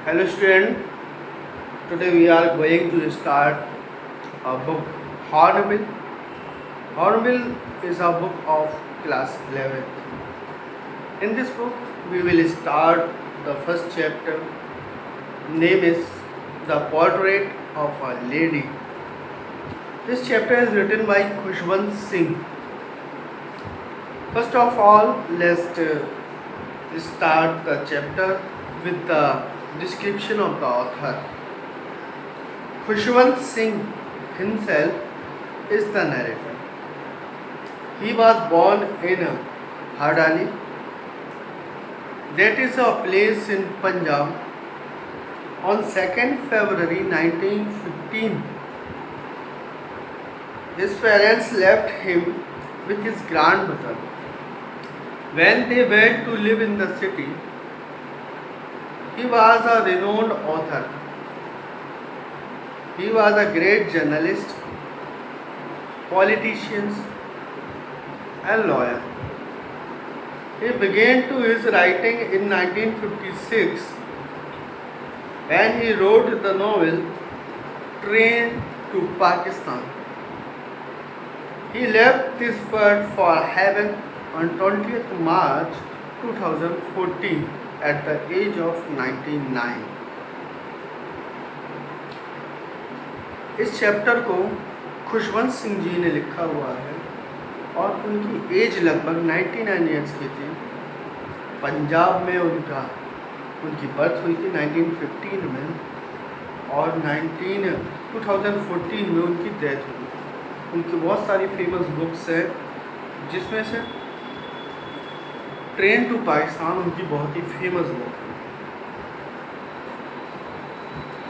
Hello student, today we are going to start a book Hornbill. Hornbill is a book of class 11th. In this book we will start the first chapter. Name is The Portrait of a Lady. This chapter is written by Khushwant Singh. First of all, let's start the chapter with the description of the author. Khushwant Singh himself is the narrator. He was born in Hardani, that is a place in Punjab, on 2nd February 1915. His parents left him with his grandmother when they went to live in the city. He was a renowned author. He was a great journalist, politician, and lawyer. He began to his writing in 1956 when he wrote the novel Train to Pakistan. He left this world for heaven on 20th March 2014 at the age of 99. इस chapter को खुशवंत सिंह जी ने लिखा हुआ है और उनकी as लगभग 99 years की थी. पंजाब में उनकी बर्थ हुई थी 1915 में और 2014 में उनकी डेथ हुई. उनकी बहुत सारी फेमस बुक्स हैं जिसमें से ट्रेन टू पाकिस्तान उनकी बहुत ही फेमस बुक है.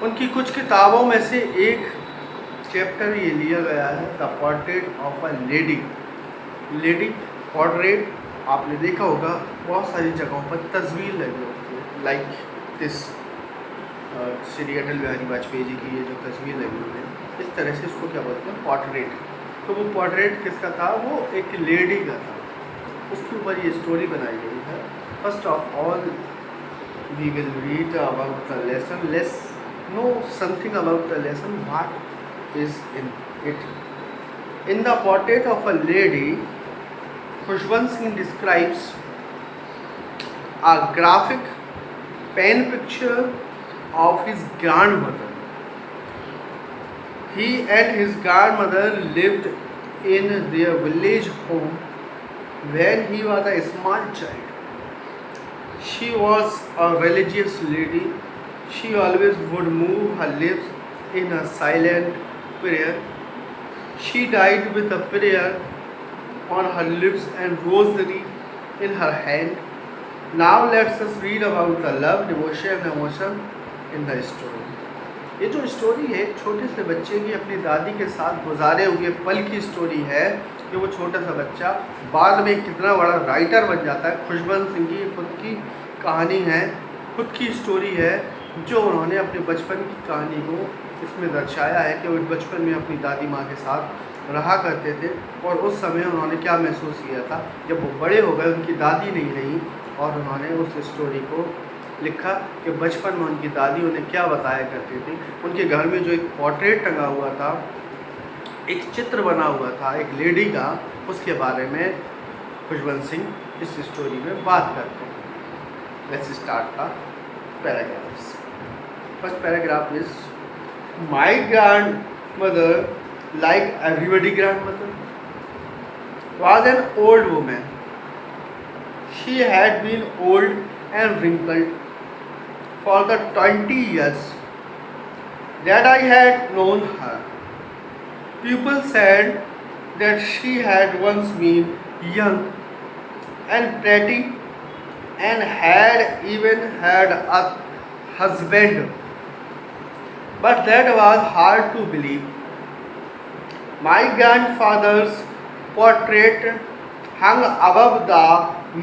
उनकी कुछ किताबों में से एक चैप्टर ये लिया गया है the portrait of a lady portrait. आपने देखा होगा बहुत सारी जगहों पर तस्वीर लगी होती है, लाइक दिस श्री अटल बिहारी वाजपेयी जी की ये जो तस्वीर लगी हुई है, इस तरह से इसको क्या बोलते हैं, पोर्ट्रेट. तो वो पोर्ट्रेट किसका था? वो एक लेडी का था. उसके ऊपर ये स्टोरी बनाई गई है. First of all we will read about the lesson. Let's know something about the lesson. What is in it? In the portrait of a lady, Khushwant Singh describes a graphic pen picture of his grandmother. He and his grandmother lived in their village home when he was a small child. She was a religious lady. She always would move her lips in a silent prayer. She died with a prayer on her lips and rosary in her hand. Now let's us read about the love, devotion and emotion in the story. ये जो story है छोटे से बच्चे की अपनी दादी के साथ गुजारे हुए पल की स्टोरी है कि वो छोटा सा बच्चा बाद में कितना बड़ा राइटर बन जाता है. खुशवंत सिंह की खुद की कहानी है, खुद की स्टोरी है जो उन्होंने अपने बचपन की कहानी को इसमें दर्शाया है कि वो बचपन में अपनी दादी माँ के साथ रहा करते थे और उस समय उन्होंने क्या महसूस किया था जब वो बड़े हो गए, उनकी दादी नहीं रही. और उन्होंने उस स्टोरी को लिखा कि बचपन में उनकी दादी उन्हें क्या बताया करती थी. उनके घर में जो एक पोर्ट्रेट टंगा हुआ था, एक चित्र बना हुआ था एक लेडी का, उसके बारे में खुशवंत सिंह इस स्टोरी में बात करते हैं. Let's start the paragraphs. First paragraph is my grandmother, like everybody grandmother, was an old woman. She had been old and wrinkled for the 20 years that I had known her. People said that she had once been young and pretty and had even had a husband, but that was hard to believe. My grandfather's portrait hung above the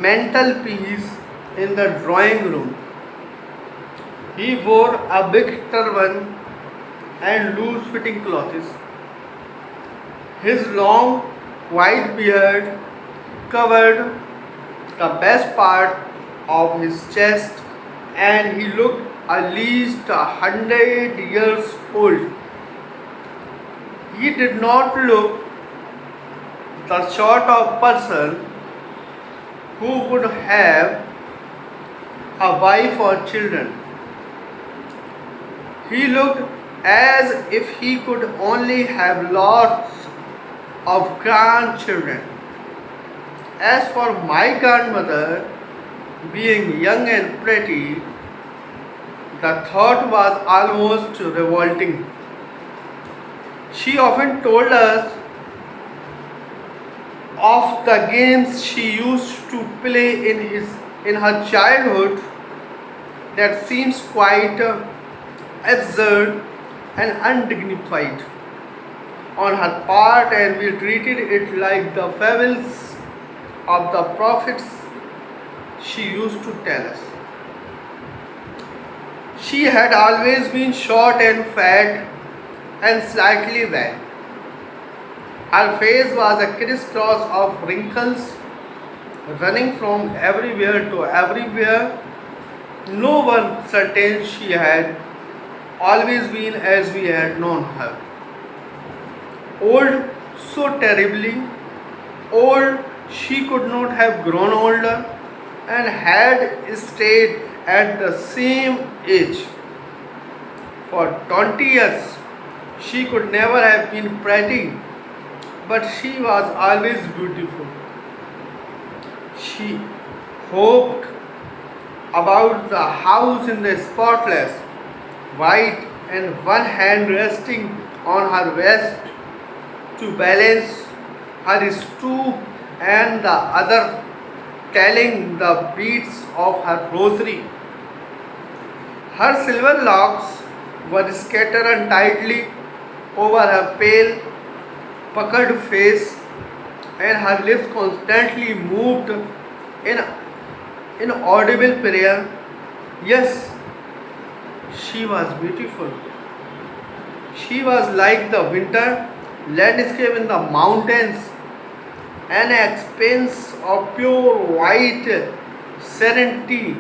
mantelpiece in the drawing room. He wore a big turban and loose-fitting clothes. His long white beard covered the best part of his chest and he looked at least 100 years old. He did not look the sort of person who would have a wife or children. He looked as if he could only have lots of grandchildren. As for my grandmother, being young and pretty, the thought was almost revolting. She often told us of the games she used to play in her childhood that seems quite absurd and undignified on her part, and we treated it like the fables of the prophets she used to tell us. She had always been short and fat and slightly bent. Her face was a crisscross of wrinkles running from everywhere to everywhere. No one certain she had always been as we had known her. Old, so terribly old, she could not have grown older and had stayed at the same age for 20 years. She could never have been pretty, but she was always beautiful. She hoped about the house in the spotless white, and one hand resting on her waist to balance her stoop, and the other telling the beads of her rosary. Her silver locks were scattered untidily over her pale, puckered face, and her lips constantly moved in inaudible prayer. Yes, she was beautiful. She was like the winter landscape in the mountains, an expanse of pure white serenity,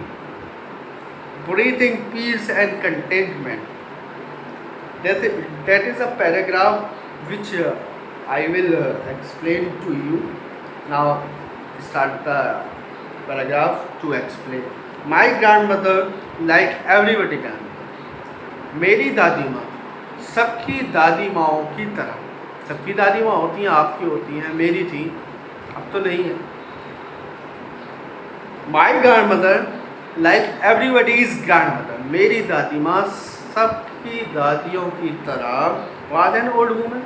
breathing peace and contentment. That is a paragraph which I will explain to you. Now start the paragraph to explain. My grandmother, like everybody grandmother, मेरी दादी माँ सबकी दादी माओं की तरह, सबकी दादी माँ होती हैं, आपकी होती हैं, मेरी थी, अब तो नहीं है. My grandmother, like everybody's grandmother, मेरी दादी माँ सबकी दादियों की तरह was an old woman.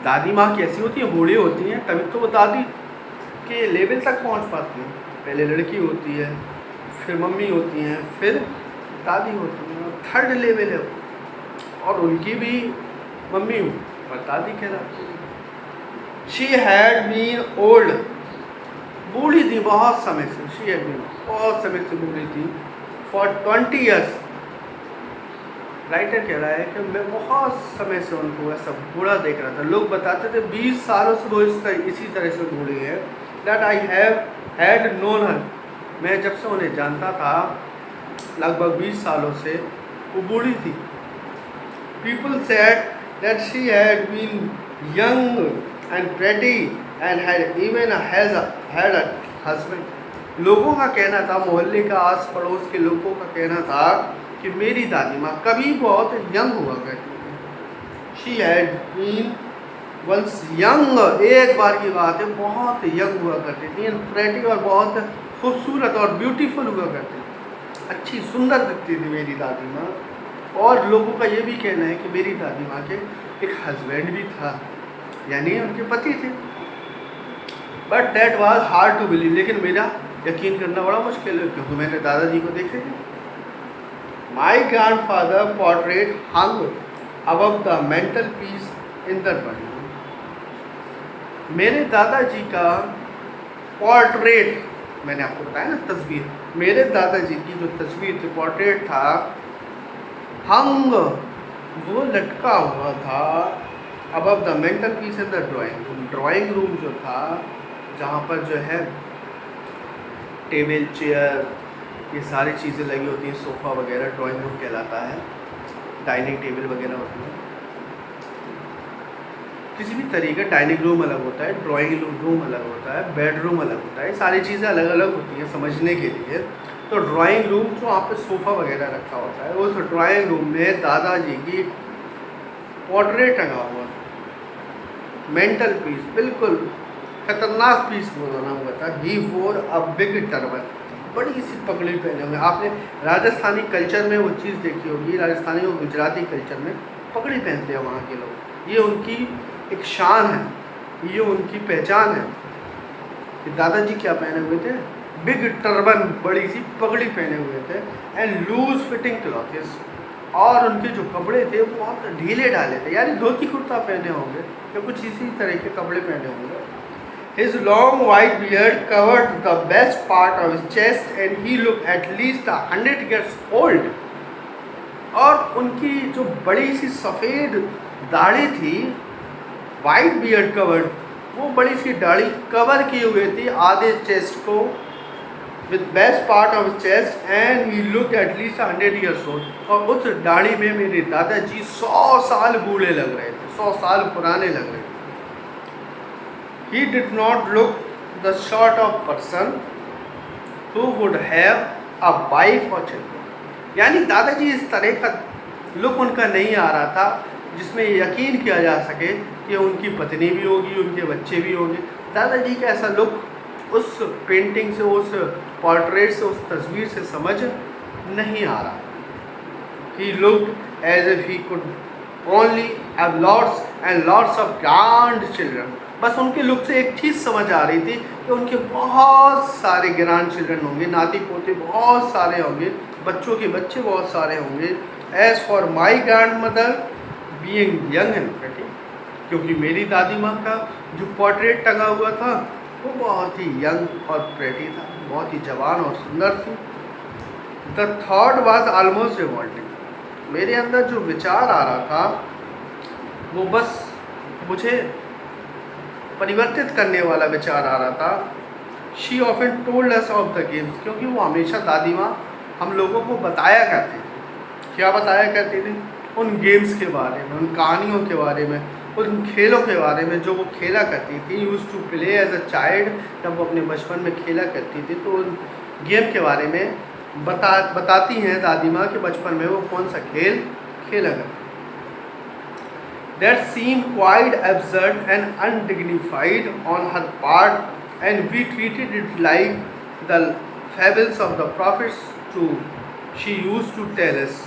दादी माँ कैसी होती हैं? बूढ़ी होती हैं, तभी तो वो दादी के लेवल तक पहुँच पाती हैं. पहले लड़की होती है, फिर मम्मी होती हैं, फिर दादी होती हैं, थर्ड लेवल है और उनकी भी मम्मी हूँ और दादी कहलाती है. शी हैड बीन ओल्ड, बूढ़ी थी बहुत समय से. शी हैड बीन, बहुत समय से बूढ़ी थी. For 20 years. राइटर कह रहा है कि मैं बहुत समय से उनको ऐसा बूढ़ा देख रहा था. लोग बताते थे 20 सालों से वो इसी तरह से बूढ़ी है. That I have had known हर, मैं जब से उन्हें जानता था लगभग 20 सालों से वो बूढ़ी थी. People said that she had been young and pretty and had even had a husband. लोगों का कहना था, मोहल्ले का आस पड़ोस के लोगों का कहना था कि मेरी दादी माँ कभी बहुत यंग हुआ करती थी. She had been once young, एक बार की बात है, बहुत यंग हुआ करती थी. एंड प्रेटी, और बहुत खूबसूरत और ब्यूटीफुल हुआ करती थी. अच्छी सुंदर दिखती थी मेरी दादी माँ. और लोगों का ये भी कहना है कि मेरी दादी माँ के एक हस्बैंड भी था, यानी उनके पति थे. But that was hard to believe, लेकिन मेरा यकीन करना बड़ा मुश्किल है क्योंकि मैंने दादाजी को देखे थे. My grand father portrait hung above the mental peace in the drawing. मेरे दादाजी का पोर्ट्रेट, मैंने आपको बताया ना तस्वीर, मेरे दादाजी की जो तस्वीर थी, पोर्ट्रेट था, हंग, वो लटका हुआ था above the mental peace in the drawing room. Drawing room जो था, जहाँ पर जो है टेबल चेयर ये सारी चीज़ें लगी होती हैं, सोफ़ा वगैरह ड्राइंग रूम कहलाता है, डाइनिंग टेबल वगैरह होती है। किसी भी तरीके डाइनिंग रूम अलग होता है, ड्राइंग रूम अलग होता है, बेडरूम अलग होता है, सारी चीज़ें अलग अलग होती हैं समझने के लिए। तो ड्राइंग रूम जो वहाँ पे सोफ़ा वगैरह रखा होता है, उस ड्राइंग रूम में दादाजी की पोर्ट्रेट टंगा हुआ, मेंटल पीस, बिल्कुल खतरनाक पीस बनाना हुआ था। ही वोर अ बिग टर्बन, बड़ी सी पगड़ी पहने हुए। आपने राजस्थानी कल्चर में वो चीज़ देखी होगी, राजस्थानी और गुजराती कल्चर में पगड़ी पहनते हैं वहाँ के लोग, ये उनकी एक शान है, ये उनकी पहचान है कि दादाजी क्या पहने हुए थे, बिग टर्बन, बड़ी सी पगड़ी पहने हुए थे, एंड लूज फिटिंग क्लॉथेस, और उनके जो कपड़े थे वो बहुत ढीले ढाले थे, यानी धोती कुर्ता पहने होंगे या कुछ इसी तरह के कपड़े पहने होंगे। His long white beard covered the best part of his chest and he looked at least 100 years old. और उनकी जो बड़ी सी सफ़ेद दाढ़ी थी, वाइट बियर्ड कवर्ड, वो बड़ी सी दाढ़ी कवर किए हुए थी आधे चेस्ट को, with best part of chest, and he look at least 100 years old। और उस दाढ़ी में मेरे दादाजी 100 साल बूढ़े लग रहे थे, 100 साल पुराने लग रहे थे। He did not look the sort of person who would have a wife or children। यानी दादाजी इस तरह का लुक उनका नहीं आ रहा था जिसमें यकीन किया जा सके कि उनकी पत्नी भी होगी, उनके बच्चे भी होंगे। दादाजी का ऐसा लुक उस पेंटिंग से, उस पोर्ट्रेट से, उस तस्वीर से समझ नहीं आ रहा। He looked as if he could only have lots and lots of grandchildren। बस उनके लुक से एक चीज़ समझ आ रही थी कि उनके बहुत सारे ग्रैंड चिल्ड्रन होंगे, नाती पोते बहुत सारे होंगे, बच्चों के बच्चे बहुत सारे होंगे। As for my grand mother being young and pretty, क्योंकि मेरी दादी माँ का जो पोर्ट्रेट टंगा हुआ था वो बहुत ही यंग और प्रेटी था, बहुत ही जवान और सुंदर थी। The thought was almost revolting, मेरे अंदर जो विचार आ रहा था वो बस मुझे परिवर्तित करने वाला विचार आ रहा था। She often told us of the games, क्योंकि वो हमेशा दादी माँ हम लोगों को बताया करती थी। क्या बताया करती थी? उन गेम्स के बारे में, उन कहानियों के बारे में, उन खेलों के बारे में जो वो खेला करती थी। Use to play as a child, जब वो अपने बचपन में खेला करती थी तो उन गेम के बारे में बताती हैं दादी माँ कि बचपन में वो कौन सा खेल खेला करती। That seemed quite absurd and undignified on her part, and we treated it like the fables of the prophets too she used to tell us।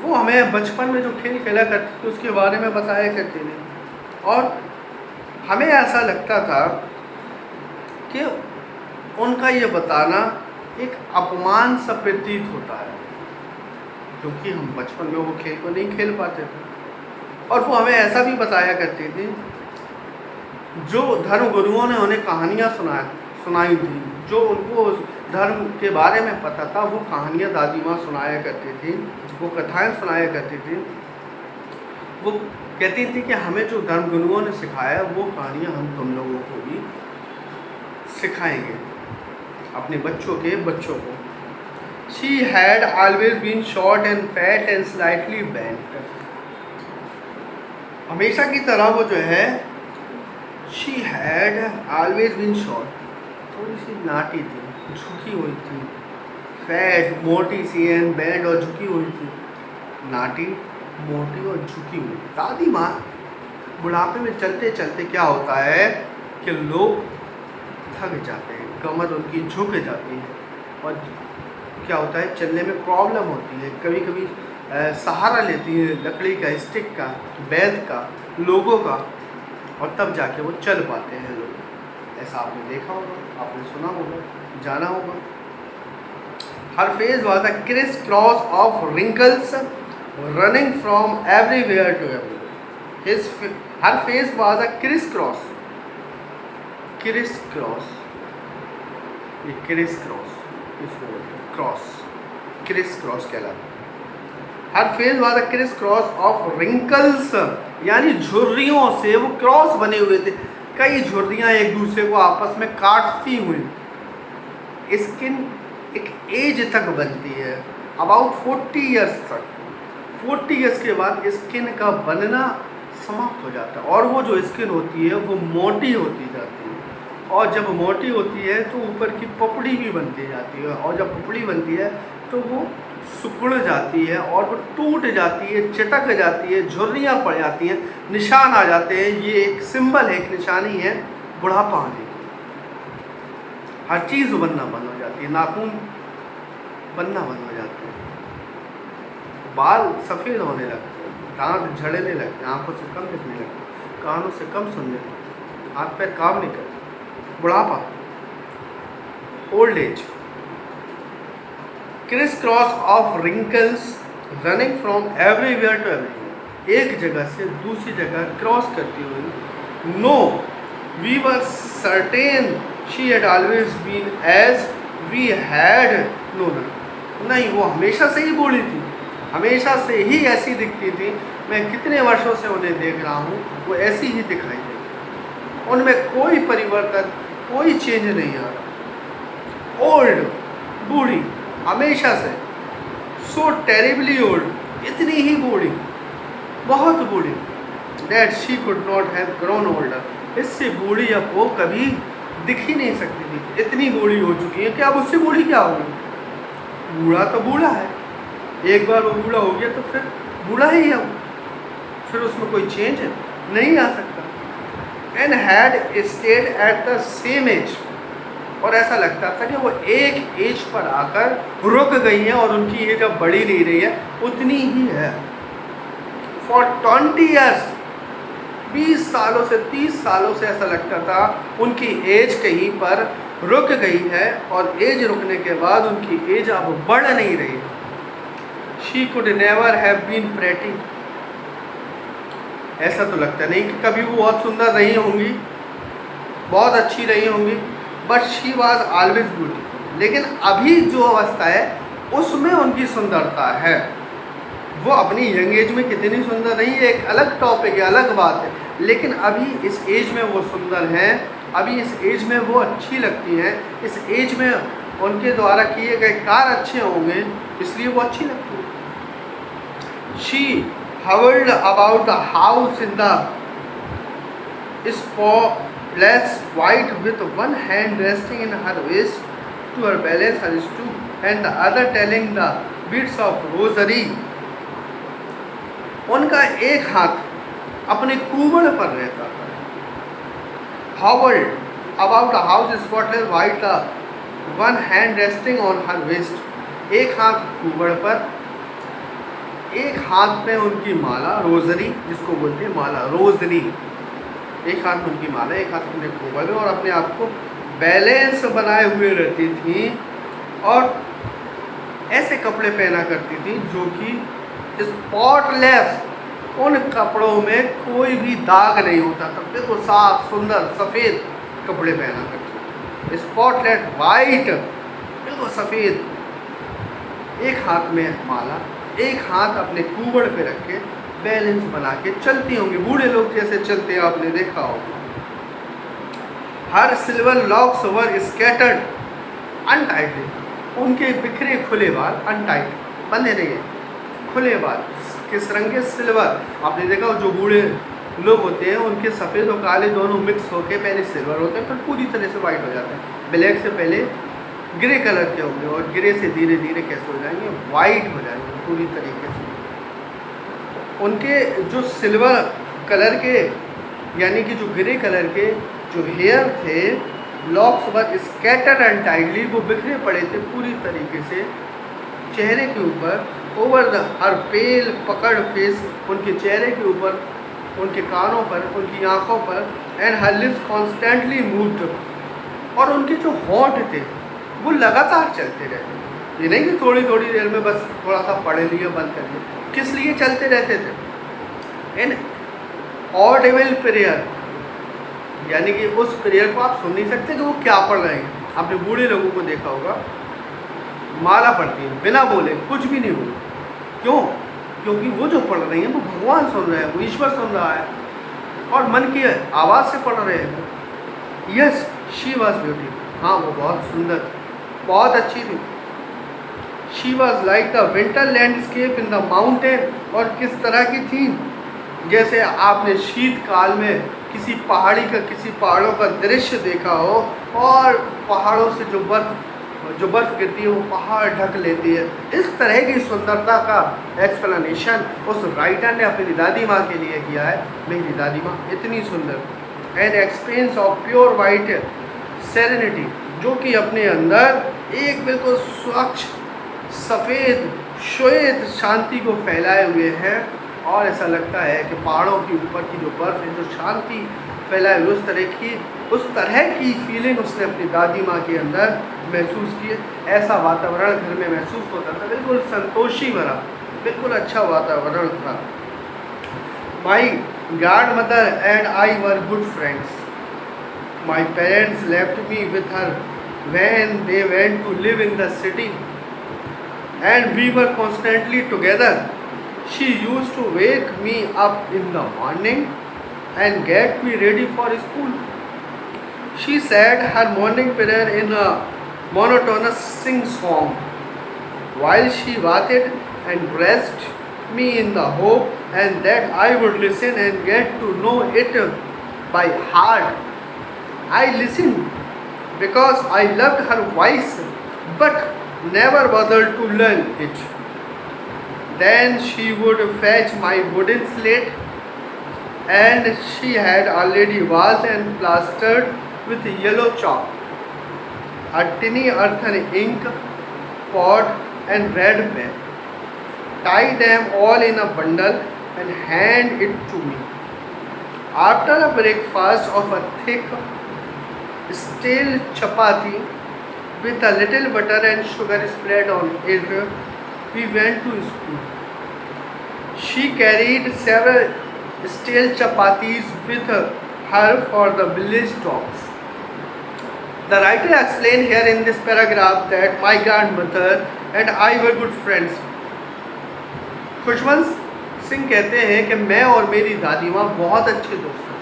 वो हमें बचपन में जो खेल खेला करती थी उसके बारे में बताया करती थी, और हमें ऐसा लगता था कि उनका ये बताना एक अपमान सा प्रतीत होता है, क्योंकि हम बचपन में वो खेल को नहीं खेल पाते थे। और वो हमें ऐसा भी बताया करती थी, जो धर्म गुरुओं ने उन्हें कहानियाँ सुनाई थी, जो उनको धर्म के बारे में पता था, वो कहानियाँ दादी माँ सुनाया करती थी, वो कथाएँ सुनाया करती थी। वो कहती थी कि हमें जो धर्म गुरुओं ने सिखाया वो कहानियाँ हम तुम लोगों को भी सिखाएंगे, अपने बच्चों को। She had always been short and fat and slightly bent। हमेशा की तरह वो जो है, she had always been short, थोड़ी सी नाटी थी, झुकी हुई थी, फैट, मोटी सी, एंड बैंड, और झुकी हुई थी। नाटी, मोटी और झुकी हुई। दादी माँ बुढ़ापे में चलते चलते क्या होता है कि लोग थक जाते हैं, कमर उनकी झुक जाती है, और क्या होता है चलने में प्रॉब्लम होती है। कभी कभी सहारा लेती है लकड़ी का, स्टिक का, बैल का, लोगों का, और तब जाके वो चल पाते हैं लोग। ऐसा आपने देखा होगा, आपने सुना होगा, जाना होगा। Her face was a criss cross of wrinkles running from everywhere to everywhere. Her face was a criss cross, ये क्रिस क्रॉस इसको बोलते हैं, क्रिस क्रॉस कहलाता है। Her face was a criss cross of wrinkles, यानी झुर्रियों से वो क्रॉस बने हुए थे, कई झुर्रियाँ एक दूसरे को आपस में काटती हुई। स्किन एक एज तक बनती है, अबाउट 40 ईयर्स तक। 40 ईयर्स के बाद स्किन का बनना समाप्त हो जाता है और वो जो स्किन होती है वो मोटी होती जाती है, और जब मोटी होती है तो ऊपर की पपड़ी भी बनती जाती है, और जब पपड़ी बनती है तो वो सिकुड़ जाती है और वो टूट जाती है, चटक जाती है, झुर्रियाँ पड़ जाती हैं, निशान आ जाते हैं। ये एक सिंबल है, एक निशानी है बुढ़ापा आने की। हर चीज़ बनना बंद हो जाती है, नाखून बनना बंद हो जाते हैं, बाल सफ़ेद होने लगते हैं, दांत झड़ने लगते हैं, आंखों से कम दिखने लगते हैं, कानों से कम सुनने लगते हैं, हाथ पैर काम नहीं करते। बुढ़ापा, old age, criss cross of wrinkles running from everywhere to everywhere, एक जगह से दूसरी जगह क्रॉस करती हुई। No we were certain she had always been as we had known, नहीं वो हमेशा से ही बूढ़ी थी, हमेशा से ही ऐसी दिखती थी, मैं कितने वर्षों से उन्हें देख रहा हूँ, वो ऐसी ही दिखाई देती, उनमें कोई परिवर्तन, कोई चेंज नहीं आ रहा। ओल्ड, बूढ़ी, हमेशा से, सो टेरिबली ओल्ड, इतनी ही बूढ़ी, बहुत बूढ़ी, that she could not have grown older, इससे बूढ़ी अब वो कभी दिख ही नहीं सकती थी, इतनी बूढ़ी हो चुकी है कि अब उससे बूढ़ी क्या होगी। बूढ़ा तो बूढ़ा है, एक बार वो बूढ़ा हो गया तो फिर बूढ़ा ही है वो, फिर उसमें कोई चेंज नहीं आ सकता। And had stayed at the same age, और ऐसा लगता था कि वो एक एज पर आकर रुक गई हैं और उनकी एज अब बढ़ी नहीं रही है, उतनी ही है। फॉर 20 ईयर्स, 20 सालों से 30 सालों से ऐसा लगता था उनकी एज कहीं पर रुक गई है, और एज रुकने के बाद उनकी एज अब बढ़ नहीं रही है। She could never have been pretty, ऐसा तो लगता नहीं कि कभी वो बहुत सुंदर रही होंगी, बहुत अच्छी रही होंगी, but she was always beautiful. लेकिन अभी जो अवस्था है उसमें उनकी सुंदरता है, वो अपनी यंग एज में कितनी सुंदर रही है एक अलग टॉपिक है, अलग बात है, लेकिन अभी इस एज में वो सुंदर हैं, अभी इस एज में वो अच्छी लगती हैं, इस एज में उनके द्वारा किए गए कार्य अच्छे होंगे, इसलिए वो अच्छी लगती है। She hovered about the house in the spotless white with one hand resting in her waist to her balance her stoop and the other telling the beads of rosary। उनका एक हाथ अपने कुबड़ पर रहता था। hovered about the house spotless white, the one hand resting on her waist, एक हाथ कुबड़ पर, एक हाथ में उनकी माला, रोजरी जिसको बोलते हैं माला, रोजरी, एक हाथ में उनकी माला, एक हाथ में कुबड़ में, और अपने आप को बैलेंस बनाए हुए रहती थी, और ऐसे कपड़े पहना करती थी जो कि स्पॉटलेस, उन कपड़ों में कोई भी दाग नहीं होता था, बिल्कुल साफ सुंदर सफ़ेद कपड़े पहना करती, स्पॉटलेस वाइट, बिल्कुल सफ़ेद, एक हाथ में माला, एक हाथ अपने कुबड़ पे रख के बैलेंस बना के चलती होंगी, बूढ़े लोग जैसे चलते हैं, आपने देखा होगा। हर सिल्वर लॉक्स वर स्कैटर्ड अनटाइटली, उनके बिखरे खुले बाल, अनटाइट, बंधे नहीं, खुले बाल, किस रंग के, सिल्वर। आपने देखा जो बूढ़े लोग होते हैं उनके सफ़ेद और काले दोनों मिक्स होके पहले सिल्वर होते हैं, फिर पूरी तरह से वाइट हो जाते हैं। ब्लैक से पहले ग्रे कलर के होंगे और ग्रे से धीरे धीरे कैसे हो जाएंगे, वाइट हो जाएंगे पूरी तरीके से। उनके जो सिल्वर कलर के यानी कि जो ग्रे कलर के जो हेयर थे, locks were scattered and tidally, वो बिखरे पड़े थे पूरी तरीके से चेहरे के ऊपर, ओवर द हर पेल पकड़ फेस, उनके चेहरे के ऊपर, उनके कानों पर, उनकी आँखों पर, and her lips constantly moved, और उनके जो होंठ थे वो लगातार चलते रहते, ये नहीं कि थोड़ी थोड़ी देर में बस थोड़ा सा पढ़ लिए बंद कर लिए, किस लिए चलते रहते थे। इन ऑडिबल प्रेयर, यानी कि उस प्रेयर को आप सुन नहीं सकते कि वो क्या पढ़ रहे हैं। आपने बूढ़े लोगों को देखा होगा माला पढ़ती है बिना बोले, कुछ भी नहीं बोले, क्यों? क्योंकि वो जो पढ़ रही हैं वो भगवान सुन रहे हैं, वो ईश्वर सुन रहा है, और मन की आवाज़ से पढ़ रहे हैं। यस शी वॉज ब्यूटीफुल, हाँ वो बहुत सुंदर, बहुत अच्छी थी। She was like the winter landscape in the mountain. और किस तरह की थी, जैसे आपने शीतकाल में किसी पहाड़ों का दृश्य देखा हो और पहाड़ों से जो बर्फ़ गिरती है वो पहाड़ ढक लेती है। इस तरह की सुंदरता का एक्सप्लेनेशन उस राइटर ने अपनी दादी माँ के लिए किया है। मेरी दादी माँ इतनी सुंदर। An experience of pure white serenity, जो कि अपने अंदर एक बिल्कुल स्वच्छ सफ़ेद श्वेत शांति को फैलाए हुए हैं। और ऐसा लगता है कि पहाड़ों के ऊपर की जो बर्फ़ है, जो शांति फैलाए हुए, उस तरह की फीलिंग उसने अपनी दादी माँ के अंदर महसूस की। ऐसा वातावरण घर में महसूस होता था, बिल्कुल संतोषी भरा, बिल्कुल अच्छा वातावरण था। My god mother and I were good friends. My parents left me with her when they went to live in the city, and we were constantly together. She used to wake me up in the morning and get me ready for school. She said her morning prayer in a monotonous sing-song while she bathed and dressed me in the hope and that I would listen and get to know it by heart. I listened because I loved her voice but never bothered to learn it. Then she would fetch my wooden slate, and she had already washed and plastered with yellow chalk, a tiny earthen ink pot and red pen. Tie them all in a bundle and hand it to me. After a breakfast of a thick stale chapati with a little butter and sugar spread on it, we went to school. She carried several stale chapatis with her for the village dogs. The writer explained here in this paragraph that my grandmother and I were good friends. Khushwant Singh कहते हैं कि मैं और मेरी दादी माँ बहुत अच्छे दोस्त हैं।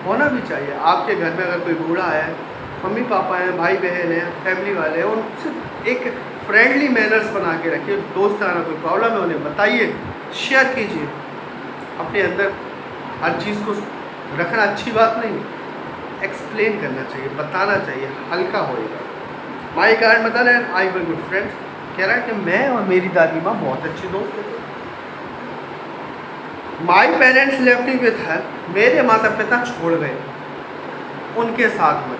होना भी चाहिए। आपके घर में अगर कोई बूढ़ा है, मम्मी पापा हैं, भाई बहन हैं, फैमिली वाले हैं, उनसे एक फ्रेंडली मैनर्स बना के रखिए। दोस्त आना कोई प्रॉब्लम है उन्हें बताइए, शेयर कीजिए। अपने अंदर हर चीज़ को रखना अच्छी बात नहीं, एक्सप्लेन करना चाहिए, बताना चाहिए, हल्का होएगा। My god mother and I were good friends कह रहा है कि मैं और मेरी दादी माँ बहुत अच्छे दोस्त थे। My parents left me with her, मेरे माता पिता छोड़ गए उनके साथ में।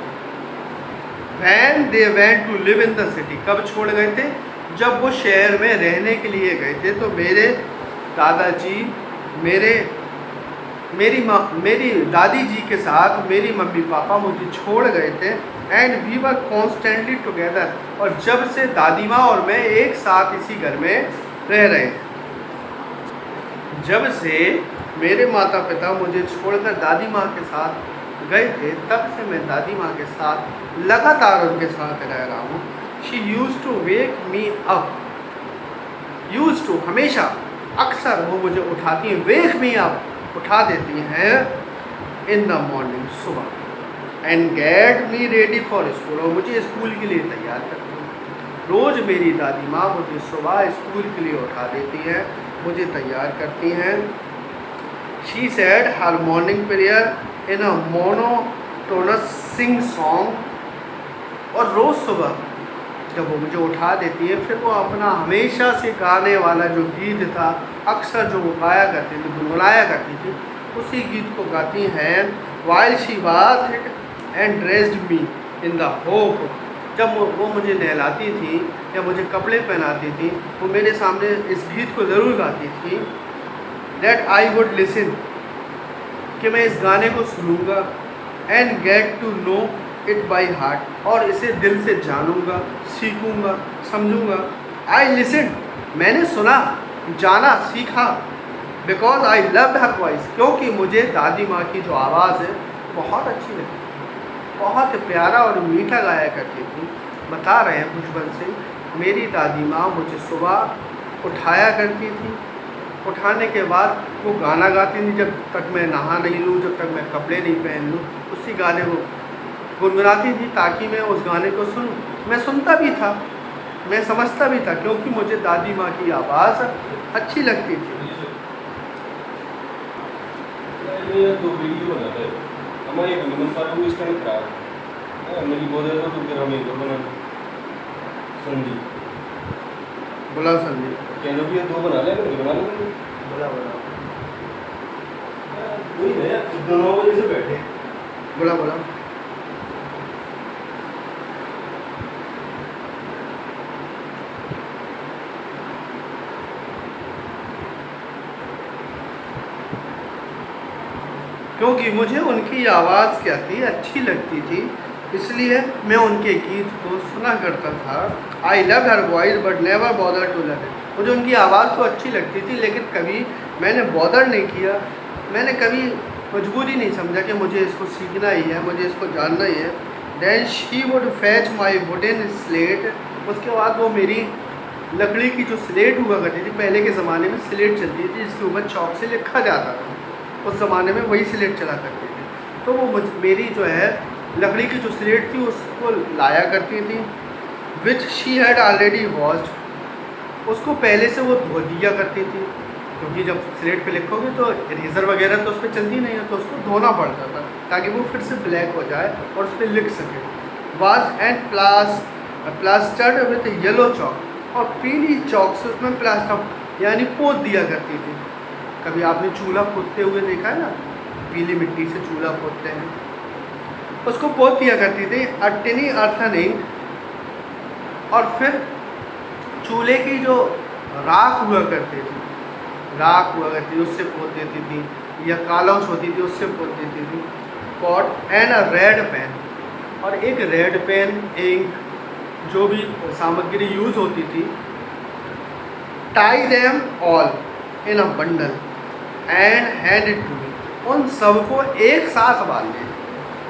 When they went to live in the city, कब छोड़ गए थे? जब वो शहर में रहने के लिए गए थे। तो मेरे दादाजी मेरी दादी जी के साथ मेरी मम्मी पापा मुझे छोड़ गए थे। And we were constantly together, और जब से दादी माँ और मैं एक साथ इसी घर में रह रहे हैं। जब से मेरे माता पिता मुझे छोड़कर दादी माँ के साथ गए थे, तब से मैं दादी माँ के साथ लगातार उनके साथ रह रहा हूँ। She use to wake me up, use to हमेशा, अक्सर वो मुझे उठाती हैं, वेक मी अप उठा देती हैं, इन द मॉर्निंग सुबह, and get me ready for school, और मुझे स्कूल के लिए तैयार करती हैं। रोज़ मेरी दादी माँ मुझे सुबह स्कूल के लिए उठा देती हैं, मुझे तैयार करती हैं। She said her morning prayer in a monotonous sing song, और रोज़ सुबह जब वो मुझे उठा देती है, फिर वो अपना हमेशा से गाने वाला जो गीत था, अक्सर जो वो गाया करती थी, गुनगुनाया करती थी, उसी गीत को गाती हैं। While she bathed and dressed me in the hope, जब वो मुझे नहलाती थी या मुझे कपड़े पहनाती थी, वो मेरे सामने इस गीत को ज़रूर गाती थी, दैट आई वुड लिसन, कि मैं इस गाने को सुनूंगा, and get to know it by heart, और इसे दिल से जानूंगा, सीखूंगा, समझूंगा। आई लिसन, मैंने सुना, जाना, सीखा, because I loved her voice, क्योंकि मुझे दादी माँ की जो आवाज़ है बहुत अच्छी लगी, बहुत प्यारा और मीठा गाया करती थी। बता रहे हैं खुशबंत सिंह, मेरी दादी माँ मुझे सुबह उठाया करती थी, उठाने के बाद वो गाना गाती थी, जब तक मैं नहा नहीं लूँ, जब तक मैं कपड़े नहीं पहन लूँ, उसी गाने को गुनगुनाती थी ताकि मैं उस गाने को सुनूं। मैं सुनता भी था, मैं समझता भी था क्योंकि मुझे दादी माँ की आवाज़ अच्छी लगती थी। ये तो वीडियो बनाता है हमारे नंबर पर वो इसका नहीं खराब है मेरी बोल रहा तो फिर हमें दो बना संदीप बोला संदीप, कह लो कि ये दो बना ले बना लेंगे बोला बोला वही है 9 बजे से बैठे बोला बोला। क्योंकि मुझे उनकी आवाज़ क्या थी, अच्छी लगती थी, इसलिए मैं उनके गीत को सुना करता था। I love her voice but never bother to love it. मुझे उनकी आवाज़ तो अच्छी लगती थी लेकिन कभी मैंने बॉदर नहीं किया, मैंने कभी मजबूरी नहीं समझा कि मुझे इसको सीखना ही है, मुझे इसको जानना ही है। Then she would fetch my wooden slate. उसके बाद वो मेरी लकड़ी की जो स्लेट हुआ करती थी, पहले के ज़माने में स्लेट चलती थी जिसके ऊपर चौक से लिखा जाता था, उस ज़माने में वही स्लेट चला करती थी। तो वो मेरी जो है लकड़ी की जो स्लेट थी उसको लाया करती थी, which she had already washed. उसको पहले से वो धो दिया करती थी, क्योंकि जब स्लेट पे लिखोगे तो इरेजर वगैरह तो उस पर चलती नहीं है, तो उसको धोना पड़ता था ताकि वो फिर से ब्लैक हो जाए और उस पर लिख सके। Was and plastered with yellow chalk, और पीली चौक से उसमें प्लास्टर यानी पोत दिया करती थी। कभी आपने चूल्हा पोतते हुए देखा है ना, पीली मिट्टी से चूल्हा पोतते हैं, उसको पोत दिया करती थी। अटिनी अर्थन इंक, और फिर चूल्हे की जो राख हुआ करती थी, उससे पोत देती थी, या कालौच होती थी उससे पोत देती थी। Pot and a red pen, और एक रेड पेन, इंक, जो भी सामग्री यूज़ होती थी। Tie them all in a bundle and hand it to me. उन सबको एक साथ बांधे,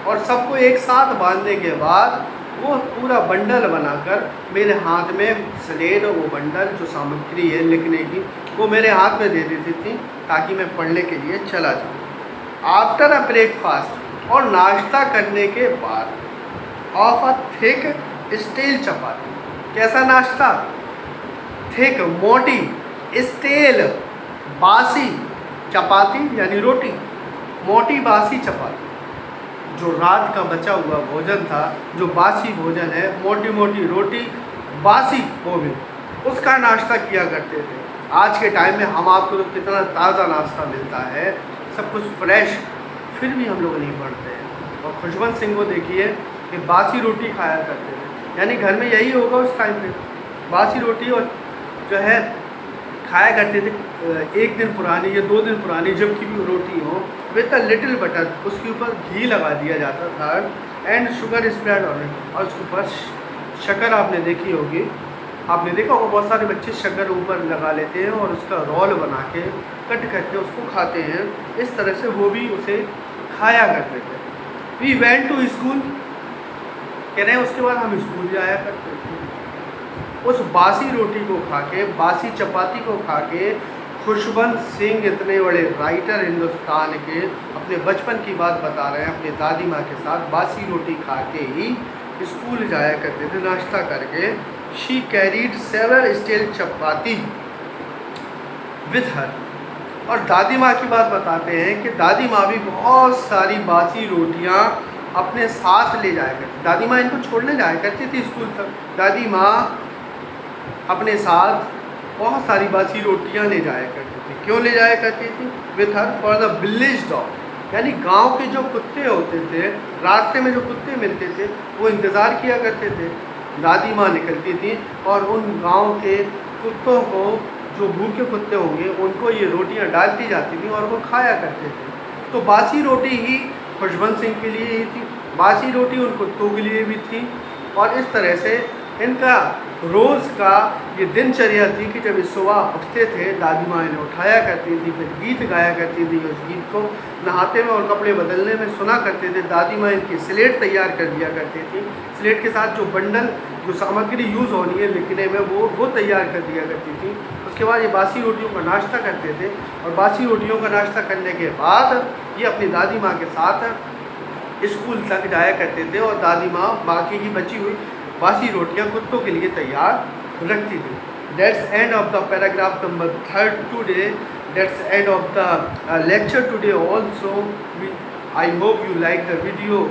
और सबको एक साथ बांधने के बाद वो पूरा बंडल बनाकर मेरे हाथ में स्लेट, वो बंडल जो सामग्री है लिखने की, वो मेरे हाथ में दे देती थी ताकि मैं पढ़ने के लिए चला जाऊँ। आफ्टर अ ब्रेकफास्ट, और नाश्ता करने के बाद, ऑफ अ थिक स्टील चपाती। कैसा नाश्ता? थिक, मोटी, स्टील, बासी चपाती यानी रोटी, मोटी बासी चपाती। जो रात का बचा हुआ भोजन था, जो बासी भोजन है, मोटी मोटी रोटी, बासी वो भी, उसका नाश्ता किया करते थे। आज के टाइम में हम आपको तो कितना ताज़ा नाश्ता मिलता है, सब कुछ फ्रेश, फिर भी हम लोग नहीं पढ़ते हैं। और खुशवंत सिंह को देखिए कि बासी रोटी खाया करते थे, यानी घर में यही होगा उस टाइम पे, बासी रोटी, और जो है खाया करते थे एक दिन पुरानी या 2 दिन पुरानी जब की भी रोटी हो, विथ अ लिटिल बटर, उसके ऊपर घी लगा दिया जाता था, and sugar spread on it, और उसके ऊपर शक्कर आपने देखी होगी, आपने देखा होगा बहुत सारे बच्चे शक्कर ऊपर लगा लेते हैं और उसका रोल बना के कट करके उसको खाते हैं। इस तरह से वो भी उसे खाया करते थे। वी वेंट टू स्कूल, कह रहे हैं उसके बाद हम स्कूल जाया करते थे। उस बासी रोटी को खा के, बासी चपाती को खा के, खुशवंत सिंह इतने बड़े राइटर हिंदुस्तान के अपने बचपन की बात बता रहे हैं, अपनी दादी माँ के साथ बासी रोटी खा के ही स्कूल जाया करते थे नाश्ता करके। She carried several steel chapati with her, और दादी माँ की बात बताते हैं कि दादी माँ भी बहुत सारी बासी रोटियाँ अपने साथ ले जाया करती। दादी माँ इनको छोड़ने जाया करती थी स्कूल तक। दादी माँ अपने साथ बहुत सारी बासी रोटियां ले जाया करती थी। क्यों ले जाया करती थी? With her for the village dog, यानी गांव के जो कुत्ते होते थे, रास्ते में जो कुत्ते मिलते थे वो इंतज़ार किया करते थे। दादी माँ निकलती थी और उन गांव के कुत्तों को, जो भूखे कुत्ते होंगे, उनको ये रोटियां डालती जाती थी और वो खाया करते थे। तो बासी रोटी ही खुशवंत सिंह के लिए ही थी, बासी रोटी उन कुत्तों के लिए भी थी। और इस तरह से इनका रोज़ का ये दिनचर्या थी कि जब इस सुबह उठते थे, दादी माँ इन्हें उठाया करती थी, फिर गीत गाया करती थी। उस गीत को नहाते में और कपड़े बदलने में सुना करते थे। दादी माँ इनकी स्लेट तैयार कर दिया करती थी, स्लेट के साथ जो बंडल, जो सामग्री यूज़ होनी है लिखने में, वो तैयार कर दिया करती थी। उसके बाद ये बासी रोटियों का नाश्ता करते थे, और बासी रोटियों का नाश्ता करने के बाद ये अपनी दादी माँ के साथ स्कूल तक जाया करते थे। और दादी माँ बाकी की बची हुई बासी रोटियां कुत्तों के लिए तैयार रखती थी। That's end of the paragraph number 3 today. That's end of the lecture today also. I hope you like the video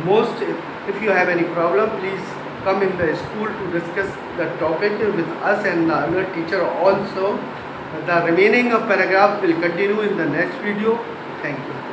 most. If you have any problem, please come in the school to discuss the topic with us and the other teacher also. The remaining paragraph will continue in the next video. Thank you.